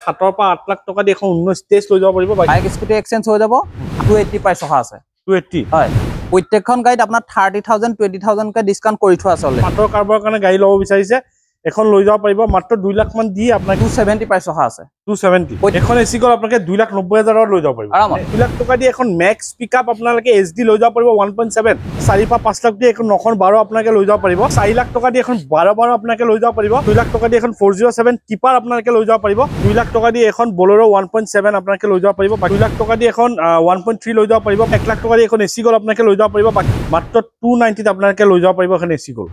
7 পৰা 8 লাখ টকা দি এখন 19 ষ্টেজ লৈ যাব পাৰিব বাইক স্কুটি এক্সচেঞ্জ হৈ যাব 280 প্ৰাইচ অহা আছে 280 হয় প্ৰত্যেকখন গাড়ীত আপোনাৰ 30000 20000 কে ডিসকাউন্ট কৰি থোৱা আছে অলৰেডি পাটৰ কাৰবাৰৰ কাৰণে গাড়ী ল'ব বিচাৰিছে এখন লৈ যাব পাৰিব মাত্ৰ 2 লাখ মান দি আপোনাক 270 প্ৰাইচ অহা আছে 270 এখন এসি গল আপোনাক 2,90,000 লৈ যাব পাৰিব 2 লাখ টকা দি এখন ম্যাক্স পিকআপ আপোনালোকে এসডি লৈ যাব পাৰিব 1.7 4 পৰা 5 লাখ দি এখন 912 আপোনালোকে লৈ যাব পাৰিব 4 লাখ টকা দি এখন 12 আপোনালোকে লৈ যাব পাৰিব 2 লাখ টকা দি এখন 407 টিপাৰ আপোনালোকে লৈ যাব পাৰিব 2 লাখ টকা দি এখন বলেৰো 1.7 আপোনালোকে লৈ যাব পাৰিব 2 লাখ টকা দি এখন 1.3 লৈ যাব পাৰিব 1 লাখ টকা দি এখন এসি গল আপোনালোকে লৈ যাব পাৰিব মাত্ৰ 290 ত আপোনালোকে লৈ যাব পাৰিব এখন এসি গল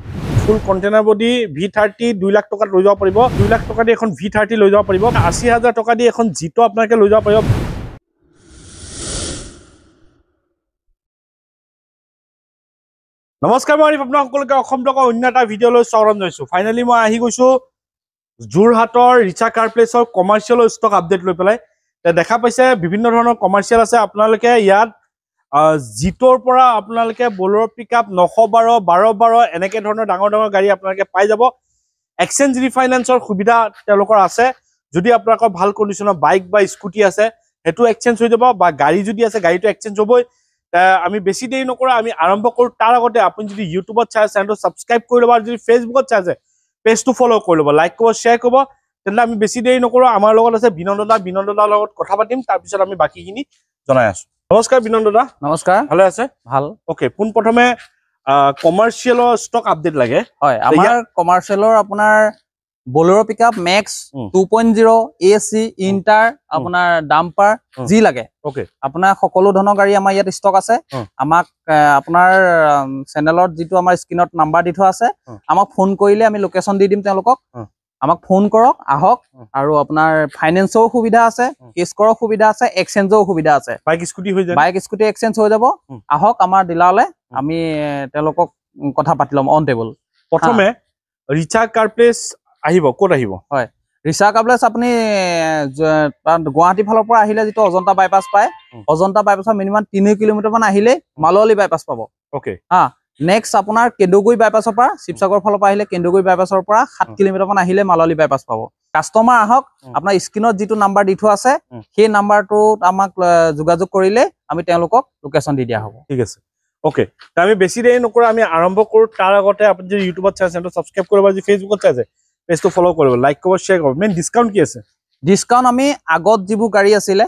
ফুল কন্টেইনাৰ বডি V30 2 লাখ টকাত লৈ যাব পাৰিব 2 লাখ টকা দি এখন V30 লৈ যাব পাৰিব 80000 টকা দি এখন জিটো আপোনালোকে লৈ যাব পাৰিব নমস্কাৰ মই আপোনাক সকলোকে অসম টকা অন্য এটা ভিডিঅ' লৈ স্বাগতম জনাইছো ফাইনালি মই আহি গৈছো যোৰহাটৰ ৰিচা কাৰ প্লেছৰ কমাৰ্চিয়েল ষ্টক আপডেট লৈ পেলাই দেখা পাইছে বিভিন্ন ধৰণৰ কমাৰ্চিয়েল আছে আপোনালোকে ইয়াত জিটোৰ পৰা আপোনালোকে বলেৰো পিকআপ 912 1212 এনেকে ধৰণৰ ডাঙৰ ডাঙৰ গাড়ী আপোনালোকে পাই যাব এক্সচেঞ্জ ৰিফাইনান্সৰ সুবিধা তেওঁলোকৰ আছে যদি আপোনালোকৰ ভাল কন্ডিশনৰ বাইক বা স্কুটি আছে হেতু এক্সচেঞ্জ হৈ যাব বা গাড়ী যদি আছে গাড়ীটো এক্সচেঞ্জ হ'বই আমি বেছি দেৰি নকৰা আমি আৰম্ভ কৰো তাৰ আগতে আপুনি যদি ইউটিউবত চাই চেনেলটো সাবস্ক্ৰাইব কৰি ল'ব আৰু যদি ফেসবুকত চাই পেজটো ফলো কৰি ল'ব লাইক কৰিব শেয়াৰ কৰিব তেন্তে আমি বেছি দেৰি নকৰো আমাৰ লগত আছে বিনন্দদাৰ লগত কথা পাতিম তাৰ পিছত আমি বাকিখিনি জনাই আছো নমস্কাৰ বিনন্দদা নমস্কাৰ ভালে আছে ভাল ওকে পোন প্ৰথমে কমাৰ্চিয়েলৰ ষ্টক আপডেট লাগে হয় আমাৰ কমাৰ্চিয়েলৰ আপোনাৰ Bolero pickup max 2.0 AC inter আপোনাৰ ডাম্পাৰ জি লাগে ওকে আপোনাৰ সকলো ধৰণৰ গাড়ী আমাৰ ইয়াত ষ্টক আছে আমাক আপোনাৰ চেনেলত যেটো আমাৰ স্ক্ৰিনত নাম্বাৰ দি থোৱা আছে আমাক ফোন কৰিলে আমি লোকেশন দি দিম তেওঁলোকক আমাক ফোন কৰক আহক আৰু আপোনাৰ ফাইনান্সৰ সুবিধা আছে কেছ কৰাৰ সুবিধা আছে এক্সচেঞ্জৰ সুবিধা আছে বাইক স্কুটি এক্সচেঞ্জ হৈ যাব আহক আমাৰ ডিলাৰলে আমি তেওঁলোকক কথা পাতি লম অন টেবল প্ৰথমে ৰিচা কাৰ প্লেছ আহিব ক'ত আহিব হয় ৰিচা কাৰ প্লেছ আপুনি গুৱাহাটী ফালৰ পৰা আহিলে যেটো অজন্তা বাইপাছ পায় অজন্তা বাইপাছৰ মিনিমাম 3 কিলোমিটাৰ মান আহিলে মালৱালী বাইপাছ পাব ওকে নেক্সট আপোনাৰ কেন্দুগুৰি বাইপাছৰ পৰা শিৱসাগৰ ফালৰ পৰা আহিলে কেন্দুগুৰি বাইপাছৰ পৰা 7 কিলোমিটাৰ মান আহিলে মালৱালী বাইপাছ পাব কাস্টমাৰ আহক আপোনাৰ স্ক্ৰিনত যেটো নাম্বাৰ দি থোৱা আছে সেই নাম্বাৰটোত আমাক যোগাযোগ কৰিলে আমি তেওঁলোকক লোকেশন দি দিয়া হ'ব ঠিক আছে ওকে আমি বেছি দেৰি নকৰা আমি আৰম্ভ কৰো তাৰ আগতে আপুনি যদি ইউটিউবত চাই চেনেলটো সাবস্ক্ৰাইব কৰিব যদি ফেসবুকত চাই পেজটো ফলো কৰিব লাইক কৰিব শেয়াৰ কৰিব মেইন ডিসকাউন্ট কি আছে ডিসকাউন্ট আমি আগত যিবোৰ গাড়ী আছিলে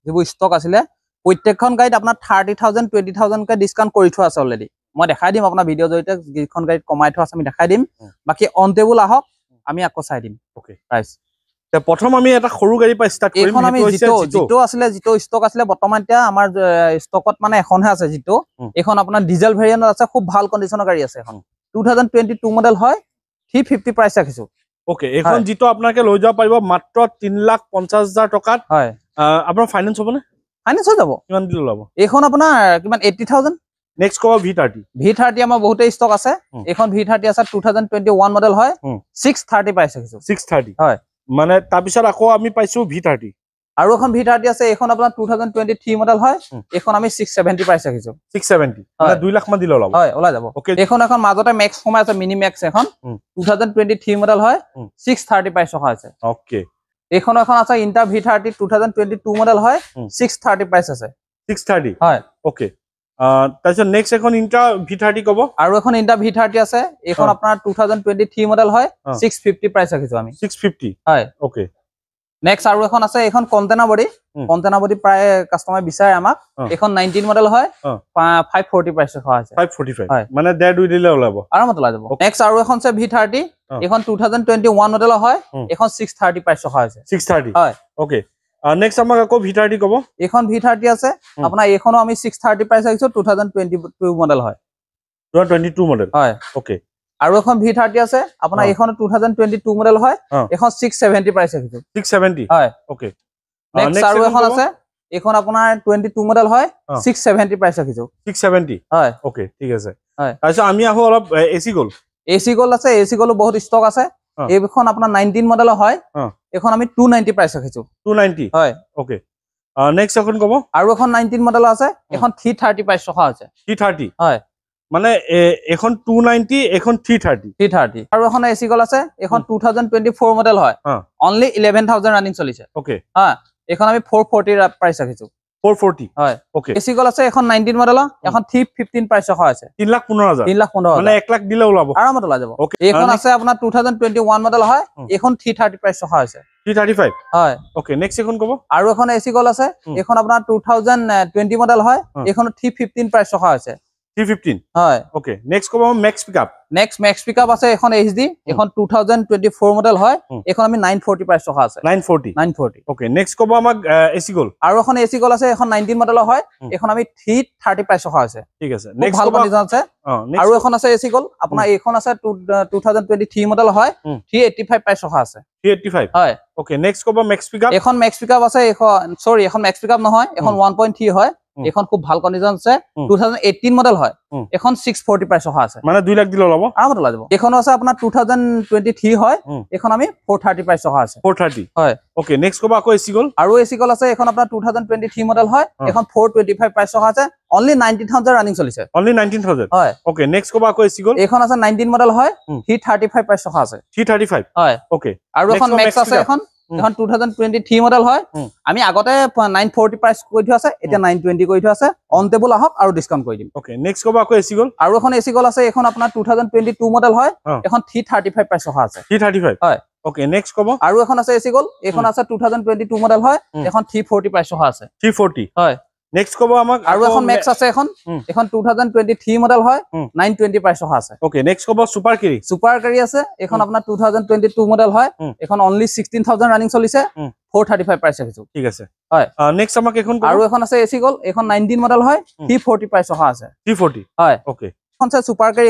যিবোৰ ষ্টক আছিলে প্ৰত্যেকখন গাড়ীত আপোনাৰ 30000 20000 কে ডিসকাউন্ট কৰি থোৱা আছে অলৰেডি মই দেখাই দিম আপোনাৰ ভিডিও জৰিতে যিখন গাড়ীত কমাই থোৱা আছে আমি দেখাই দিম বাকি অন টেবল আহক আমি আকৌ চাই দিম ওকে প্ৰাইস তে প্ৰথম আমি এটা সৰু গাড়ী পা ষ্টাৰ্ট কৰিম এখন আমি জিটো আছিলে জিটো ষ্টক আছিলে বৰ্তমান এতিয়া আমাৰ ষ্টকত মানে এখনহে আছে জিটো এখন আপোনাৰ ডিজেল ভেৰিয়েন্ট আছে খুব ভাল কন্ডিশনৰ গাড়ী আছে এখন 2022 মডেল হয় 350 প্ৰাইস ৰাখিছো ওকে এখন জিটো আপোনাকে লৈ যাব পাৰিব মাত্ৰ 3,50,000 টকাত হয় আপোনাৰ ফাইনান্স হ'বনে ফাইনান্স হৈ যাব কিমান দিল ল'ব এখন আপোনাৰ কিমান 80000 নেক্সট কো V30 আমাৰ বহুতে ষ্টক আছে এখন V30 আছে 2021 মডেল হয় 630 প্ৰাইস ৰাখিছো 630 হয় মানে তাৰ পিছত আকৌ আমি পাইছো V30 আৰু এখন V30 আছে এখন আপোনাৰ 2023 মডেল হয় এখন আমি 670 প্ৰাইস ৰাখিছো 670 মানে 2 লাখ মান দিল ল'ব হয় ওলা যাব এখন মাজতে ম্যাক্স সোমাই আছে মিনি ম্যাক্স এখন 2023 মডেল হয় 630 প্ৰাইস ৰখা আছে ওকে এখন আছে ইন্টাৰ V30 2022 মডেল হয় 630 প্ৰাইস আছে 630 হয় ওকে তাৰপিছত নেক্সট এখন ইন্টাৰ V30 কব আৰু এখন ইন্টাৰ V30 আছে এখন আপোনাৰ 2023 মডেল হয় 650 প্ৰাইস ৰাখিছো আমি 650 হয় ওকে নেক্সট আৰু এখন আছে এখন কন্টেইনাৰ বডি প্ৰায় কাস্টমাৰ বিচাৰে আমাক এখন 19 মডেল হয় 540 প্ৰাইস ৰখা আছে 545 মানে 1.5 দিলে ওলাব আৰামত ওলা যাব নেক্সট আৰু এখন আছে V30 এখন 2021 মডেল হয় এখন 630 প্ৰাইস ৰখা আছে 630 হয় ওকে নেক্সট আমাক আকৌ V30 কব এখন V30 আছে আপোনাৰ এখনো আমি 630 প্ৰাইস ৰাখিছো 2022 মডেল হয় 2022 মডেল হয় ওকে আৰু এখন V30 আছে আপোনাৰ এখনো 2022 মডেল হয় এখন 670 প্ৰাইস ৰাখিছো 670 হয় ওকে নেক্সট আৰু এখন আছে এখন আপোনাৰ 22 মডেল হয় 670 প্ৰাইস ৰাখিছো 670 হয় ওকে ঠিক আছে হয় তাৰপিছত আমি আহো অলপ এসি গোল আছে এসি গোল বহুত ষ্টক আছে এইখন আপোনাৰ 19 মডেল হয় এখন আমি 290 প্ৰাইস ৰাখিছো 290 হয় ওকে নেক্সট এখন কব আৰু এখন 19 মডেল আছে এখন 330 প্ৰাইস ৰখা আছে 330 হয় মানে এখন 290 এখন 330 330 আৰু এখন এসি গল আছে এখন 2024 মডেল হয় অনলি 11000 রানিং চলিছে ওকে হা এখন আমি 440 প্রাইস ৰাখিছো 440 হয় ওকে এসি গল আছে এখন 19 মডেল এখন 315 প্রাইস ৰখা আছে 3,15,000 3,15,000 মানে 1 লাখ দিলে ওলাব আৰামত ওলা যাব এখন আছে আপোনাৰ 2021 মডেল হয় এখন 330 প্ৰাইস ৰখা আছে 335 হয় ওকে নেক্সট এখন কব আৰু এখন এসি গল আছে এখন আপোনাৰ 2020 মডেল হয় এখন 315 প্ৰাইস ৰখা আছে 315 হয় ওকে নেক্সট কব max pickup next max pickup আছে এখন এইচডি এখন 2024 মডেল হয় এখন আমি 940 প্রাইস ৰখা আছে 940 ওকে নেক্সট কব আমাক এসি গল আৰু এখন এসি গল আছে এখন 19 মডেল হয় এখন আমি 330 প্রাইস ৰখা আছে ঠিক আছে নেক্সট ভাল কন্ডিশন আছে আৰু এখন আছে এসি গল আপোনাৰ এইখন আছে 2023 মডেল হয় 385 প্ৰাইস ৰখা আছে 385 হয় ওকে নেক্সট কব ম্যাক্স পিকআপ এখন ম্যাক্স পিকআপ আছে এখন সরি এখন ম্যাক্স পিকআপ নহয় এখন 1.3 হয় এখন খুব ভাল কন্ডিশন আছে 2018 মডেল হয় এখন 640 প্রাইস ৰখা আছে মানে 2 লাখ দিলে ওলাব আৰামত ওলা যাব এখন আছে আপোনাৰ 2023 হয় এখন আমি 430 প্ৰাইস ৰখা আছে 430 হয় ওকে নেক্সট কব আকৌ এসি গল আৰু এসি গল আছে এখন আপোনাৰ 2023 মডেল হয় এখন 425 প্ৰাইস ৰখা আছে অনলি 19000 রানিং চলিছে অনলি 19000 হয় ওকে নেক্সট কব আকৌ এসি গল এখন আছে 19 মডেল হয় 335 প্রাইস ৰখা আছে 335 হয় ওকে আৰু এখন ম্যাক্স আছে এখন 2023 মডেল হয় আমি আগতে 940 প্রাইস কৈ থোৱা আছে এতিয়া 920 কৈ থোৱা আছে অন টেবল আহক আৰু ডিসকাউন্ট কৰি দিম ওকে নেক্সট কব আকৌ এসি গল আৰু এখন এসি গল আছে এখন আপোনাৰ 2022 মডেল হয় এখন 335 প্ৰাইস ৰখা আছে 335 হয় ওকে নেক্সট কব আৰু এখন আছে এসি গল এখন আছে 2022 মডেল হয় এখন 340 প্রাইস ৰখা আছে 340 হয় নেক্সট কব আমাক আৰু এখন ম্যাক্স আছে এখন 2023 মডেল হয় 920 প্ৰাইস ৰখা আছে ওকে নেক্সট কব সুপাৰ কেৰি সুপাৰ কাৰি আছে এখন আপোনাৰ 2022 মডেল হয় এখন অনলি 16000 ৰানিং চলিছে 435 প্ৰাইস ৰাখিছো ঠিক আছে হয় নেক্সট আমাক এখন আৰু এখন আছে এসি গল এখন 19 মডেল হয় 340 প্ৰাইস ৰখা আছে 340 হয় ওকে এখন আছে সুপাৰ কাৰি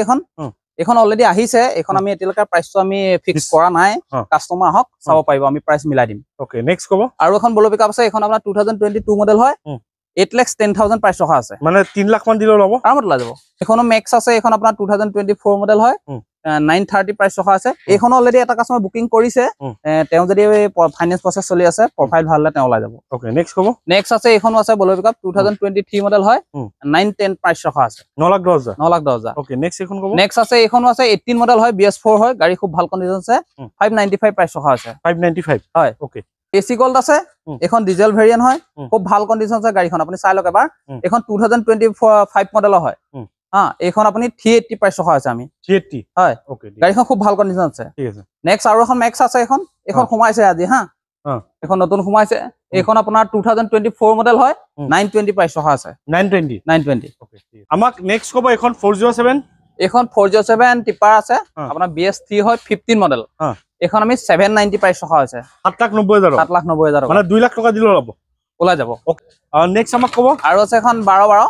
এখন অলৰেডি আহিছে এখন আমি এতিয়ালৈকে প্ৰাইসটো আমি ফিক্স কৰা নাই কাস্টমাৰ আহক চাব পাৰিব আমি প্ৰাইস মিলাই দিম ওকে নেক্সট কব আৰু এখন বলো পিকআপ আছে এখন আপোনাৰ 2022 মডেল হয় 8,10,000 প্ৰাইস ৰখা আছে মানে 3 লাখ মান দিলে ওলাব আৰামত ওলা যাব এখনো ম্যাক্স আছে এখন আপোনাৰ 2024 মডেল হয় 930 প্ৰাইস ৰখা আছে এইখন অলৰেডি এটা কাস্টমাৰ বুকিং কৰিছে তেওঁ যদি ফাইনান্স প্ৰসেস চলি আছে প্ৰফাইল ভাললে তেওঁ ওলাই যাব ওকে নেক্সট কব নেক্সট আছে এইখনো আছে বলো পিকআপ 2023 মডেল হয় 910 প্রাইস ৰখা আছে 9,10,000 9,10,000 ওকে নেক্সট এখন কব নেক্সট আছে এইখনো আছে 18 মডেল হয় BS4 হয় গাড়ী খুব ভাল কন্ডিশন আছে 595 প্রাইস ৰখা আছে 595 হয় ওকে এসি গোল্ড আছে এখন ডিজেল ভেৰিয়েন্ট হয় খুব ভাল কন্ডিশন আছে গাড়ীখন আপুনি চাই লওক এবাৰ এখন 2025 মডেল হয় এইখন আপুনি 380 প্ৰাইস ৰখা আছে আমি 380 হয় ওকে গাড়ীখন খুব ভাল কন্ডিশন আছে ঠিক আছে নেক্সট আৰু এখন ম্যাক্স আছে এখন সোমাইছে আজি এখন নতুন সোমাইছে এইখন আপোনাৰ 2024 মডেল হয় 920 প্ৰাইস ৰখা আছে 920 ওকে আমাক নেক্সট কব এখন 407 এখন 407 টিপাৰ আছে আপোনাৰ BS3 হয় 15 মডেল এখন আমি 790 প্ৰাইস ৰখা আছে 7,90,000 7,90,000 মানে 2 লাখ টাকা দিলে ওলাব ওলাই যাব নেক্সট আমাক কব আৰু আছে এখন 12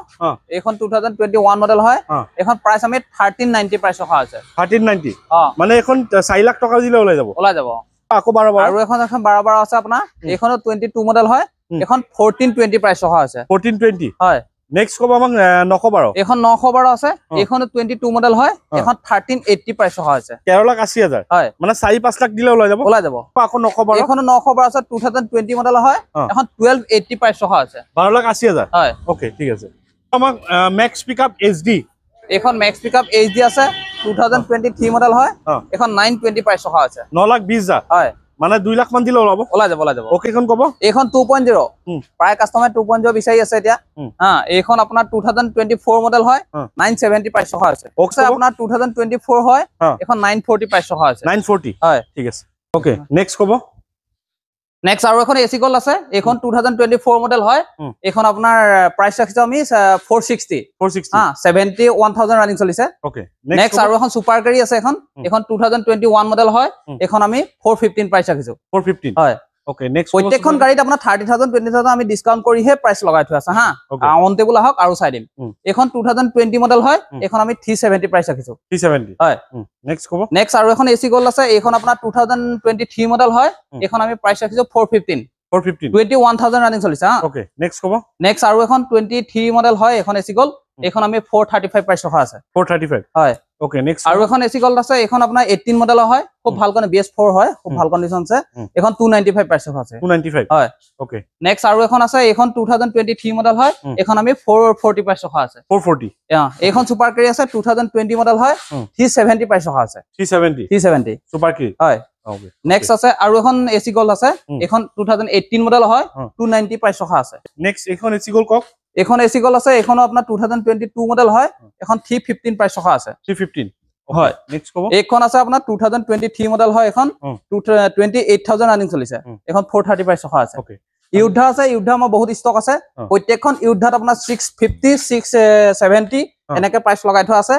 এইখন 2021 মডেল হয় এখন প্ৰাইস আমি 1390 প্ৰাইস ৰখা আছে 1390 মানে এখন 4 লাখ টাকা দিলে ওলাই যাব আকৌ 12 আৰু এখন 12 আছে আপোনাৰ এইখনো 22 মডেল হয় এখন 1420 প্ৰাইস ৰখা আছে 1420 হয় নেক্সট কব আমাক 912 এখন 912 আছে এইখনো 22 মডেল হয় এখন 1380 প্রাইস ৰখা আছে 13,80,000 হয় মানে 4-5 লাখ দিলে ওলাই যাব আকৌ 912 এইখনো 912 আছে 2020 মডেল হয় এখন 1280 প্রাইস ৰখা আছে 12,80,000 হয় ওকে ঠিক আছে আমাক ম্যাক্স পিকআপ HD এখন ম্যাক্স পিকআপ HD আছে 2023 মডেল হয় এখন 920 প্রাইস ৰখা আছে 9,20,000 হয় মানে 2 লাখ মান দিলে ওলাই যাব ওকে এখন কব এইখন 2.0 প্ৰায় কাস্টমাৰ 2.0 বিচাৰি আছে এতিয়া এইখন আপোনাৰ 2024 মডেল হয় 970 প্ৰাইস ৰখা আছে ওকে আপোনাৰ 2024 হয় এখন 940 প্ৰাইস ৰখা আছে 940 হয় ঠিক আছে ওকে নেক্সট কব নেক্সট আৰু এখন এসি গোল্ড আছে এইখন 2024 মডেল হয় এইখন আপোনাৰ প্ৰাইস ৰাখিছো আমি 460 71,000 ৰানিং চলিছে ওকে নেক্সট আৰু এখন সুপাৰ কাৰি আছে এখন 2021 মডেল হয় এখন আমি 415 প্ৰাইস ৰাখিছো 415 হয় ওকে নেক্সট প্ৰত্যেকখন গাড়ীত আপোনাৰ 30,000 20,000 আমি ডিসকাউন্ট কৰিহে প্ৰাইস লগাই থোৱা আছে অন টেবল আহক আৰু চাই দিম এখন 2020 মডেল হয় এখন আমি 370 প্ৰাইস ৰাখিছো 370 হয় নেক্সট কব নেক্সট আৰু এখন এসি গোল্ড আছে এইখন আপোনাৰ 2023 মডেল হয় এখন আমি প্ৰাইস ৰাখিছো 415 21,000 ৰানিং চলিছে ওকে নেক্সট কব নেক্সট আৰু এখন 23 মডেল হয় এখন এসি গোল্ড এখন আমি 435 প্রাইস ৰখা আছে 435 হয় ওকে নেক্সট আৰু এখন এচি গল্ড আছে এইখন আপোনাৰ 18 মডেলৰ হয় খুব ভাল কনে BS4 হয় খুব ভাল কন্ডিশন আছে এখন 295 প্ৰাইস আছে 295 হয় ওকে নেক্সট আৰু এখন আছে এইখন 2023 মডেল হয় এখন আমি 440 প্ৰাইস আছে 440 এইখন সুপাৰ কেৰি আছে 2020 মডেল হয় 370 প্ৰাইস আছে 370 সুপাৰ কেৰি হয় ওকে নেক্সট আছে আৰু এখন এচি গল্ড আছে এখন 2018 মডেল হয় 290 প্ৰাইস আছে নেক্সট এখন এচি গল্ড কক এখন এচি গল্ড আছে এখন আপোনাৰ 2022 মডেল হয় এখন 315 প্ৰাইস আছে 315 হয় নেক্সট কব এখন আছে আপোনাৰ 2023 মডেল হয় এখন 28000 ৰানিং চলিছে এখন 430 প্ৰাইস আছে ওকে ইউদ্ধা আছে ইউদ্ধা মই বহুত ষ্টক আছে প্ৰত্যেকখন ইউদ্ধাত আপোনাৰ 650 670 এনেকে প্ৰাইস লগাই থোৱা আছে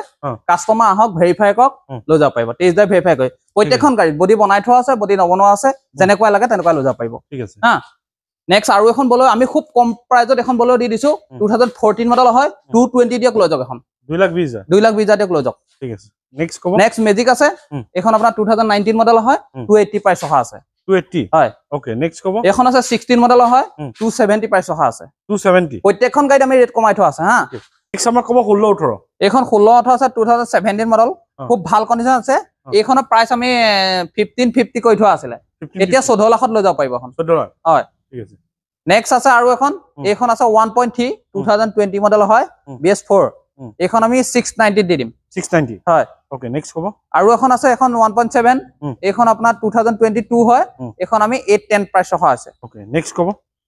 কাস্টমাৰ আহক ভেৰিফাই কৰক লৈ যাব পাৰিব টেষ্ট ড্ৰাইভ ভেৰিফাই কৰি প্ৰত্যেকখন গাড়ী বডি বনাই থোৱা আছে বডি নবনোৱা আছে যেনেকুৱা লাগে তেনেকুৱা লৈ যাব পাৰিব ঠিক আছে হা নেক্সট আৰু এখন বলো আমি খুব কম প্ৰাইজত এখন বলো দি দিছো 2014 মডেল হয় 220 দিয়ক লৈ যাওক এখন 2,20,000 দিয়ক লৈ যাওক ঠিক আছে নেক্সট কব নেক্সট মেজিক আছে এখন আপোনাৰ 2019 মডেল হয় 280 প্ৰাইস আছে 280 হয় ওকে নেক্সট কব এখন আছে 16 মডেল হয় 270 প্ৰাইস আছে 270 প্ৰত্যেকখন গাড়ী আমি ৰেট কমাই থোৱা আছে হা নেক্সট আমাৰ কব 16 18 এখন 16 18 আছে 2017 মডেল খুব ভাল কন্ডিশন আছে এইখনৰ প্ৰাইস আমি 1550 কৈ থোৱা আছিল এতিয়া 14 লাখত লৈ যাব পাৰিব এখন 14 লাখ হয় ঠিক আছে নেক্সট আছে আৰু এখন এইখন আছে 1.3 2020 মডেল হয় BS4 এখন আমি 690 দি দিম 690 হয় ওকে নেক্সট কব আৰু এখন আছে এখন 1.7 এখন আপোনাৰ 2022 হয় এখন আমি 810 প্ৰাইস আছে ওকে নেক্সট কব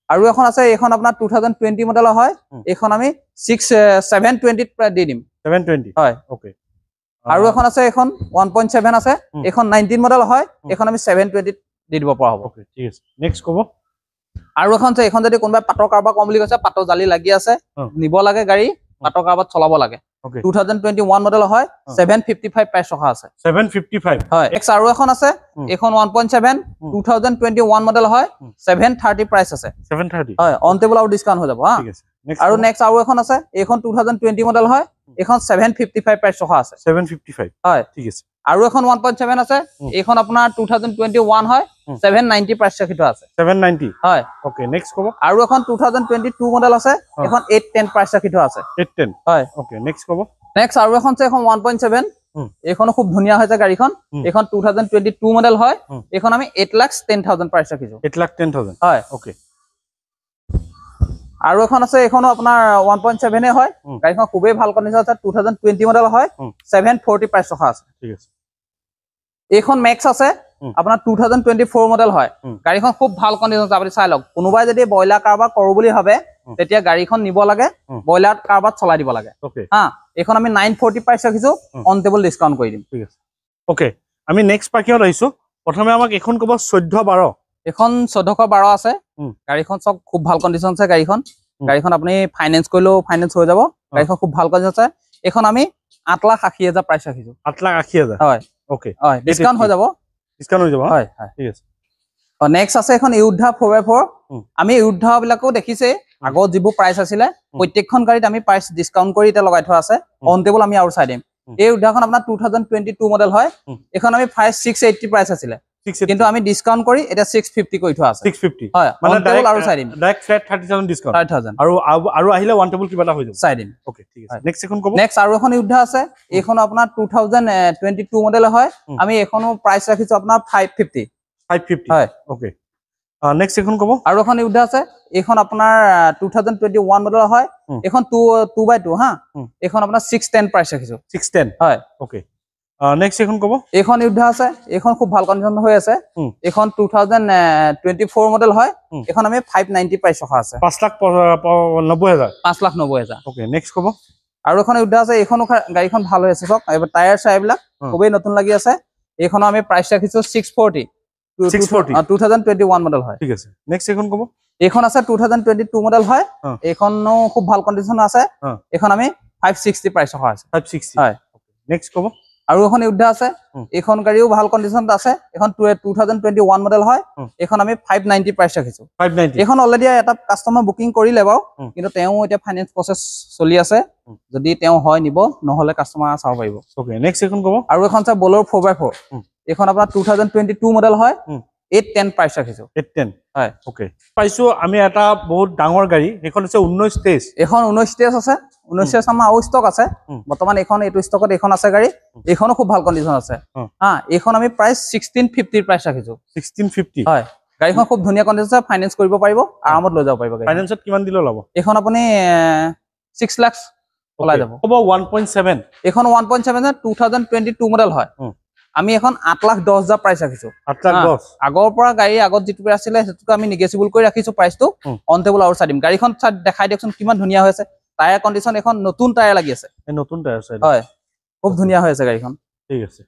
আৰু এখন আছে এখন আপোনাৰ 2020 মডেল হয় এখন আমি 720 দি দিম 720 হয় ওকে আৰু এখন আছে এখন 1.7 আছে এখন 19 মডেল হয় এখন আমি 720 দি দিব পৰা হ'ব ওকে ঠিক আছে নেক্সট কব আৰু এখন আছে এখন যদি কোনোবা পাটৰ কাৰবা কম বুলি কৈছে পাটৰ জালি লাগি আছে নিব লাগে গাড়ী পাটৰ কাৰবাত চলাব লাগে 2021 মডেল হয় 755 প্ৰাইস আছে 755 হয় এক্স আৰু এখন আছে এখন 1.7 2021 মডেল হয় 730 প্ৰাইস আছে 730 হয় অন টেবল আৰু ডিসকাউন্ট হৈ যাব হা ঠিক আছে আৰু নেক্সট আৰু এখন আছে এখন 2020 মডেল হয় এখন 755 প্ৰাইস আছে 755 হয় ঠিক আছে আৰু এখন 1.7 আছে এখন আপোনাৰ 2021 হয় 790 প্ৰাইস ৰাখি থোৱা আছে 790 হয় ওকে নেক্সট কব আৰু এখন 2022 মডেল আছে এখন 810 প্ৰাইস ৰাখি থোৱা আছে 810 হয় ওকে নেক্সট কব নেক্সট আৰু এখন আছে এখন 1.7 এইখন খুব ধুনিয়া হৈছে গাড়ীখন এইখন 2022 মডেল হয় এইখন আমি 8,10,000 প্ৰাইস ৰাখিছো 8,10,000 হয় ওকে আৰু এখন আছে এইখনো আপোনাৰ 1.7 এ হয় গাড়ীখন খুবেই ভাল কন্ডিশন আছে 2020 মডেল হয় 740 প্ৰাইস ৰখা আছে ঠিক আছে এইখন ম্যাক্স আছে আপোনাৰ 2024 মডেল হয় গাড়ীখন খুব ভাল কন্ডিশন আছে আপুনি চাই লওক কোনোবাই যদি বয়লাৰ কাৰবাৰ কৰো বুলি ভাবে তেতিয়া গাড়ীখন নিব লাগে বয়লাৰ কাৰবাত চলাই দিব লাগে ওকে হা এইখন আমি 940 প্ৰাইস ৰাখিছো অন টেবল ডিসকাউন্ট কৰি দিম ঠিক আছে ওকে আমি নেক্সট পাকিয়ত আহিছো প্ৰথমে আমাক এখন কব 14 12 এখন 1412 আছে গাড়ীখন সব খুব ভাল কন্ডিশন আছে গাড়ীখন আপুনি ফাইনান্স কৰিলেও ফাইনান্স হৈ যাব গাড়ীখন খুব ভাল কন্ডিশন আছে এখন আমি 8,80,000 প্ৰাইস ৰাখিছো 8,80,000 হয় ওকে হয় ডিসকাউন্ট হৈ যাব হয় হয় ঠিক আছে নেক্সট আছে এখন ইউদ্ধা 4x4 আমি ইউদ্ধা বিলাকো দেখিছে আগত যিবোৰ প্ৰাইস আছিল প্ৰত্যেকখন গাড়ীত আমি প্ৰাইস ডিসকাউন্ট কৰি এটা লগাই থোৱা আছে অন টেবল আমি আৰু চাই দিম এই ইউদ্ধাখন আপোনাৰ 2022 মডেল হয় এখন আমি 680 প্ৰাইস আছিল কিন্তু আমি ডিসকাউন্ট কৰি এটা 650 কৰি থোৱা আছে 650 হয় মানে ডাইৰেক্ট আৰু চাই দিম ডাইৰেক্ট ফ্ল্যাট 30,000 ডিসকাউন্ট 30,000 আৰু আহিলে ওয়ান টেবল কিবা এটা হৈ যাব চাই দিম ওকে ঠিক আছে নেক্সট এখন কব নেক্সট আৰু এখন ইউদ্ধা আছে এইখন আপোনাৰ 2022 মডেল হয় আমি এখনো প্ৰাইস ৰাখিছো আপোনাৰ 550 হয় ওকে নেক্সট এখন কব আৰু এখন ইউদ্ধা আছে এইখন আপোনাৰ 2021 মডেল হয় এইখন 2x2 হা এইখন আপোনাৰ 610 প্ৰাইস ৰাখিছো 610 হয় ওকে নেক্সট এখন কব এইখন ইউদ্ধা আছে এইখন খুব ভাল কন্ডিশন হৈ আছে এইখন 2024 মডেল হয় এইখন আমি 590 প্ৰাইস ৰখা আছে 5,90,000 5,90,000 ওকে নেক্সট কব আৰু এখন ইউদ্ধা আছে এইখন গাড়ীখন ভাল হৈ আছে সব এবাৰ টায়াৰ চাইবিলাক খুবেই নতুন লাগি আছে এইখন আমি প্ৰাইস ৰাখিছো 640 2021 মডেল হয় ঠিক আছে নেক্সট এখন কব এইখন আছে 2022 মডেল হয় এইখনো খুব ভাল কন্ডিশন আছে এইখন আমি 560 প্ৰাইস ৰখা আছে 560 হয় নেক্সট কব আৰু এখন ইউদ্ধা আছে এইখন গাড়ীও ভাল কন্ডিশনত আছে এইখন 2021 মডেল হয় এইখন আমি 590 প্ৰাইস ৰাখিছো 590 এইখন অলৰেডি এটা কাস্টমাৰ বুকিং কৰিলে বাও কিন্তু তেওঁ এটা ফাইনান্স প্ৰসেস চলি আছে যদি তেওঁ হয় নিব নহলে কাস্টমাৰ চাও পাৰিব ওকে নেক্সট এখন কব আৰু এখন আছে বলৰ 4x4 এইখন আপোনাৰ 2022 মডেল হয় 810 প্ৰাইচ ৰাখিছো 810 হয় ওকে পাইছো আমি এটা বহুত ডাঙৰ গাড়ী এখন আছে 19 তেজ এখন 19 তেজ আছে 19 তেজ আমাৰ আউ ষ্টক আছে বৰ্তমান এখন এইটো ষ্টকত এখন আছে গাড়ী এখনো খুব ভাল কন্ডিশন আছে হা এখন আমি প্ৰাইচ 1650 প্ৰাইচ ৰাখিছো 1650 হয় গাড়ীখন খুব ধুনীয়া কন্ডিশন আছে ফাইনান্স কৰিব পাৰিব আৰামত লৈ যাব পাৰিব ফাইনান্সত কিমান দিলে ল'ব এখন আপুনি 6 লাখ ওলাই যাব হ'ব 1.7 এখন 1.7 2022 মডেল হয় আমি এখন 8,10,000 প্ৰাইচ ৰাখিছো 8,10,000 আগৰ পৰা গাড়ী আগত যেটো আছিলে সেটো আমি নেগেটিবল কৰি ৰাখিছো প্ৰাইচটো অন টেবল আৰু চাই দিম গাড়ীখন দেখাই দিয়কচোন কিমান ধুনীয়া হৈ আছে টায়াৰ কন্ডিশন এখন নতুন টায়াৰ লাগি আছে এই নতুন টায়াৰ আছে হয় খুব ধুনীয়া হৈ আছে গাড়ীখন ঠিক আছে